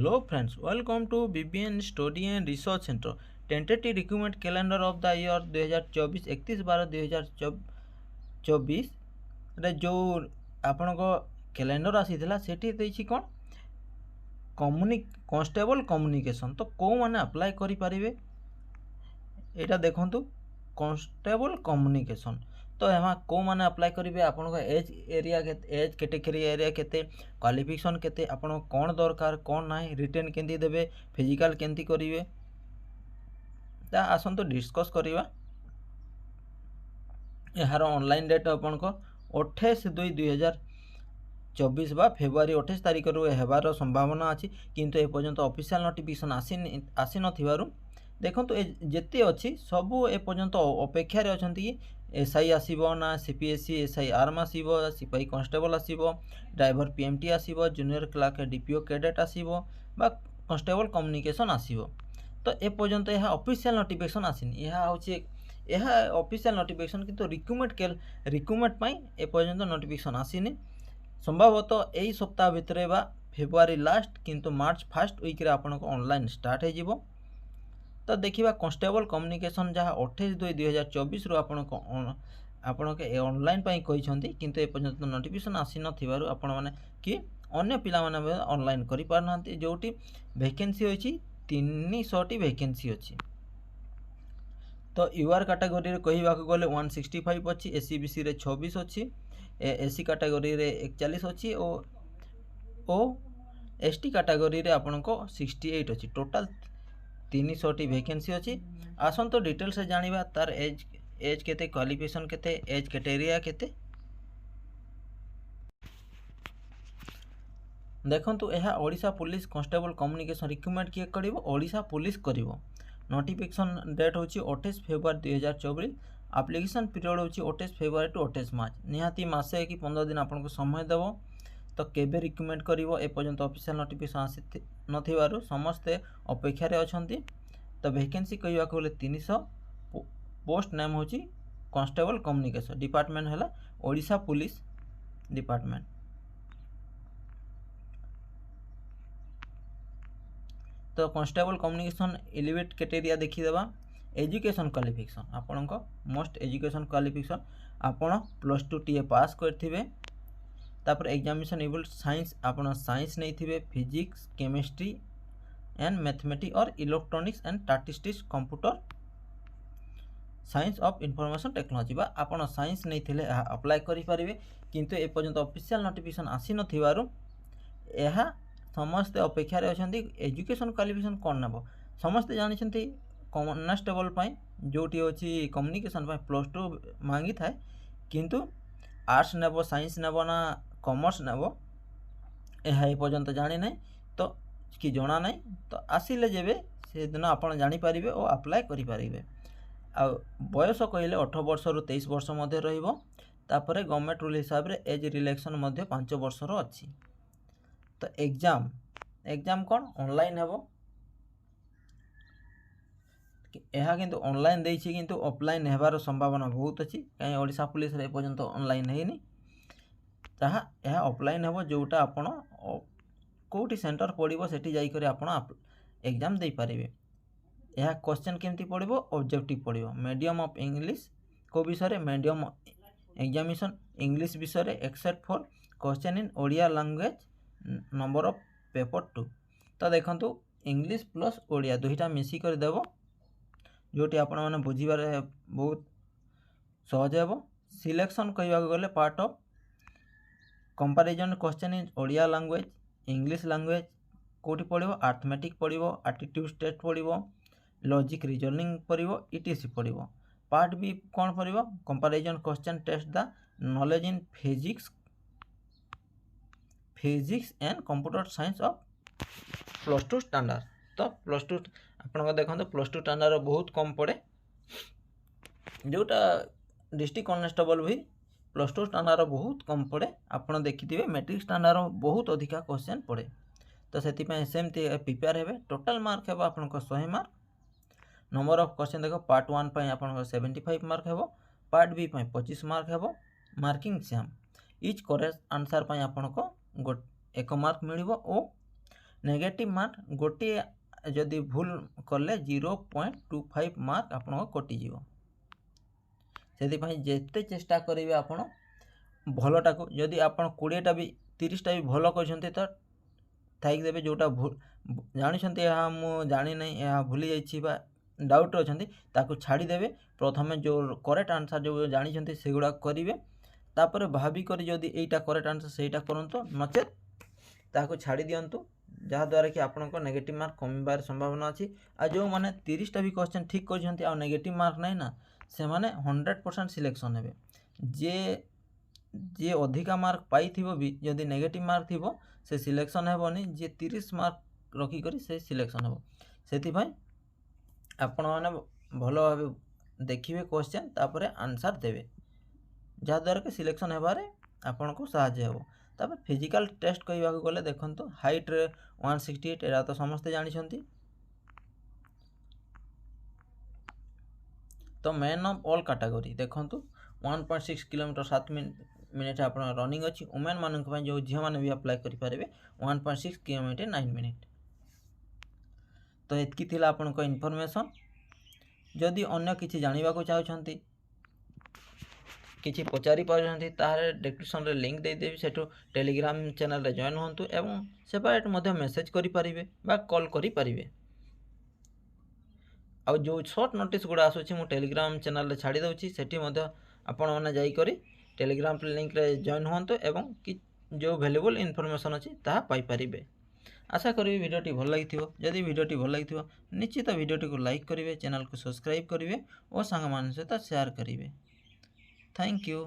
Hello friends, welcome to BBN Study and Research Center. Tentative Recruitment Calendar of the year 2024 31/12/2024 रे जो आपन को calendar आसीथिला सेठी देछि कोन constable communication तो को माने अप्लाई करि परिबे एटा देखंतु कांस्टेबल कम्युनिकेशन तो एमा को माने अप्लाई करिवे आपन को एज एरिया के एज कैटेगरी एरिया केते क्वालिफिकेशन केते आपन कोन दरकार कोन नाही रिटन केंती देबे फिजिकल केंती करिवे ता आसन तो डिस्कस करिवा यार ऑनलाइन डेट आपन को 28/2/2024 बा फेब्रुआरी 28 तारिख रु हेबार संभावना अछि किंतु ए पर्यंत ऑफिशियल नोटिफिकेशन आसी नथिबारु देखंतु जेते अछि सबु ए पर्यंत अपेक्षा रे अछंती एसआई आसीबो ना सीपीएससी एसआई आर्म आसीबो सिपाही कांस्टेबल आसीबो ड्राइवर पीएमटी आसीबो जूनियर क्लर्क डीपीओ कैडेट आसीबो बा कांस्टेबल कम्युनिकेशन आसीबो तो ए पर्यंत यह ऑफिशियल नोटिफिकेशन आसीनी यह होची यह ऑफिशियल नोटिफिकेशन किंतु रिक्रूटमेंट पई ए पर्यंत नोटिफिकेशन आसीनी संभवतः एई सप्ताह भितरे बा फेब्रुआरी लास्ट किंतु मार्च फर्स्ट वीक रे आपन को ऑनलाइन स्टार्ट हे जिवो तो देखिबा कांस्टेबल कम्युनिकेशन जहाँ 28/2/2024 रु आपन के ऑनलाइन पई कहि छंती किंतु ए पर्यंत नोटिफिकेशन आसी नथिबारु आपन माने कि अन्य पिला माने ऑनलाइन करि पारनांती जोटी वैकेंसी होची 300 टी वैकेंसी अछि तो यूआर कैटेगरी रे कहिबा को गले 165 अछि एससीबीसी रे 26 अछि एससी कैटेगरी रे 41 अछि ओ एसटी कैटेगरी रे आपन को 68 अछि टोटल 300 टी वैकेंसी अछि आसन तो डिटेल से जानिबा तार एज केते क्वालिफिकेशन केते एज क्राइटेरिया केते देखंतु एहा Odisha police constable communication recruitment किए करिवो ओडिसा पुलिस करिवो नोटिफिकेशन डेट होची 28 फेब्रुआरी 2024 एप्लीकेशन पीरियड होची 28 फेब्रुआरी टू 28 मार्च निहाती मासे कि 15 दिन आपन को समय देबो तो केबे रिक्रूटमेंट करिवो ए पर्यंत ऑफिशियल नोटिफिकेशन आसी नथिबारु समस्त अपेक्षा रे अछंती तो वैकेंसी कहिबा को 300 पोस्ट नेम होची कांस्टेबल कम्युनिकेशन डिपार्टमेंट हला ओडिसा पुलिस डिपार्टमेंट तो कांस्टेबल कम्युनिकेशन एलिवेट क्राइटेरिया देखि देबा एजुकेशन क्वालिफिकेशन आपन को मोस्ट एजुकेशन क्वालिफिकेशन आपन +2 टीए पास करथिबे तापर एग्जामिनेशन एबल साइंस आपन साइंस नै थिबे फिजिक्स केमिस्ट्री एंड मैथमेटिक्स और electronics and statistics computer science of information technology बा आपन साइंस नै थिले अप्लाई करि परिबे किंतु ए पर्यंत ऑफिशियल नोटिफिकेशन आसी नथिबारु एहा समस्त अपेक्षा रे अछंती एजुकेशन क्वालिफिकेशन कोन नबो समस्त जानि छंती कांस्टेबल पई जोटी होची कम्युनिकेशन पई +2 मांगी थाए किंतु आर्ट्स नेबो साइंस नेबो ना कॉमर्स नेबो एहा ए पर्यंत जानि नै तो कि जणा नै तो आसीले जेबे से दिन आपण जानि परिबे ओ अप्लाई करि परिबे आ बयस कहिले 18 वर्ष रु 23 वर्ष मध्ये रहिबो तापरे गवर्नमेंट रूल हिसाब रे एज रिलैक्सेशन मध्ये 5 वर्ष रो अछि तो एग्जाम कोन ऑनलाइन हेबो एहा किंतु ऑनलाइन देछि किंतु ऑफलाइन हेबार संभावना बहुत अछि काई ओडिसा पुलिस रे पर्यंत ऑनलाइन हेनी ताहा एहा ऑफलाइन हेबो जोटा आपण कोठी सेंटर पड़िबो सेठी जाई करे आपण एग्जाम देई परिबे यह क्वेश्चन केमती पड़िबो ऑब्जेक्टिव पड़िबो मीडियम ऑफ इंग्लिश को विषय रे मीडियम एग्जामिनेशन इंग्लिश विषय रे except for question in Odia language number of paper 2 तो देखंतु इंग्लिश प्लस ओडिया दुईटा मिसी कर देबो जोटी आपण माने बुझिबारे बहुत सहज हेबो सिलेक्शन कहिबा गले part of comparison question in Odia language English language कोठी पड़िबो अर्थमेटिक पड़िबो एप्टीट्यूड टेस्ट पड़िबो लॉजिक रीजनिंग पड़िबो ईटीसी पड़िबो पार्ट बी कोन पड़िबो comparison question test the knowledge in physics and computer science of +2 standard तो +2 आपन को देखंतो +2 स्टैंडर्ड बहुत कम पड़े जोटा डिस्ट्रिक्ट कांस्टेबल भी +2 स्टैंडर्ड बहुत कम पड़े आपन देखिथिबे मैट्रिक स्टैंडर्ड बहुत अधिका क्वेश्चन पड़े तो सेति पे सेमती प्रिपेयर हेबे टोटल मार्क हेबो आपन को 100 मार्क नंबर ऑफ क्वेश्चन देखो पार्ट 1 पे आपन को 75 मार्क हेबो पार्ट बी पे 25 मार्क हेबो marking same etch correct answer पे आपन को 1 मार्क मिलिबो ओ नेगेटिव मार्क गोटे जदि भूल कले 0.25 मार्क आपन कटिଯିव। से जेते चेष्टा करेंगे आपण भलटा को जदि आपन 20टा भी 30टा भी भल कर तो थैंक देवे जोटा जानते यहाँ मुझे जानी नहीं यह भूली जा डाउट अच्छा ताकू छाड़ीदेवे प्रथमे जो करेक्ट आंसर जो जानते से गुड़ा करेंगे तापर भाविक जदि यहीटा करेक्ट आंसर सेटा करंतु नचेत ताकू छाड़ी दिंतु जहाँद्वारा कि आपंक नेगेटिव मार्क कमिबार संभावना अच्छी। आ जो मैंने 30टा भी क्वेश्चन ठीक कर नेगेटिव मार्क नहीं ना से माने 100% सिलेक्शन हे जे अधिका मार्क पाई भी जदि नेगेटिव मार्क थी से सिलेक्शन हेबनी जे 30 मार्क रखिक से सिलेक्शन हेब से आपण मैंने भल भाव देखिए क्वेश्चन तापर आंसर देवे जहाँद्वारा कि सिलेक्शन हेबारे आपन को साहाय्य हेब। तापर फिजिकल टेस्ट कहवा गले देखो हाइट रे 168 एरा तो समस्ते जानते तो मैन ऑफ ऑल कैटेगरी देखो 1.6 किलोमीटर 7 मिनिट आप रनिंग अच्छी वुमेन मान जो झील मैंने भी अप्लाई करेंगे 1.6 किलोमीटर 9 मिनिट। तो एतकी थिला आपन को इनफॉरमेशन जदि अन्य किसी जानिबा को चाहते किसी पचारि पारे तार डिस्क्रिप्शन रे लिंक दे देवी सेठू टेलीग्राम चैनल रे जॉइन होंतु एवं सेपरेट मध्य मेसेज करि परिबे बा कॉल करि परिबे। आ जो शॉर्ट नोटिस गुड़ा आसुची मु टेलीग्राम चैनल रे छाड़ी दउची सेठी मध्य आपण माने जाई करी टेलीग्राम लिंक रे जॉइन होंतु एवं कि जो वैल्यूएबल इनफॉरमेशन अछि ताहा पाई परिबे। आशा करी वीडियोटी भल लगी जदि वीडियोटी भल लगी निश्चित वीडियोटी को लाइक करेंगे चैनल को सब्सक्राइब करेंगे और सांग मान सहित शेयर करेंगे। Thank you.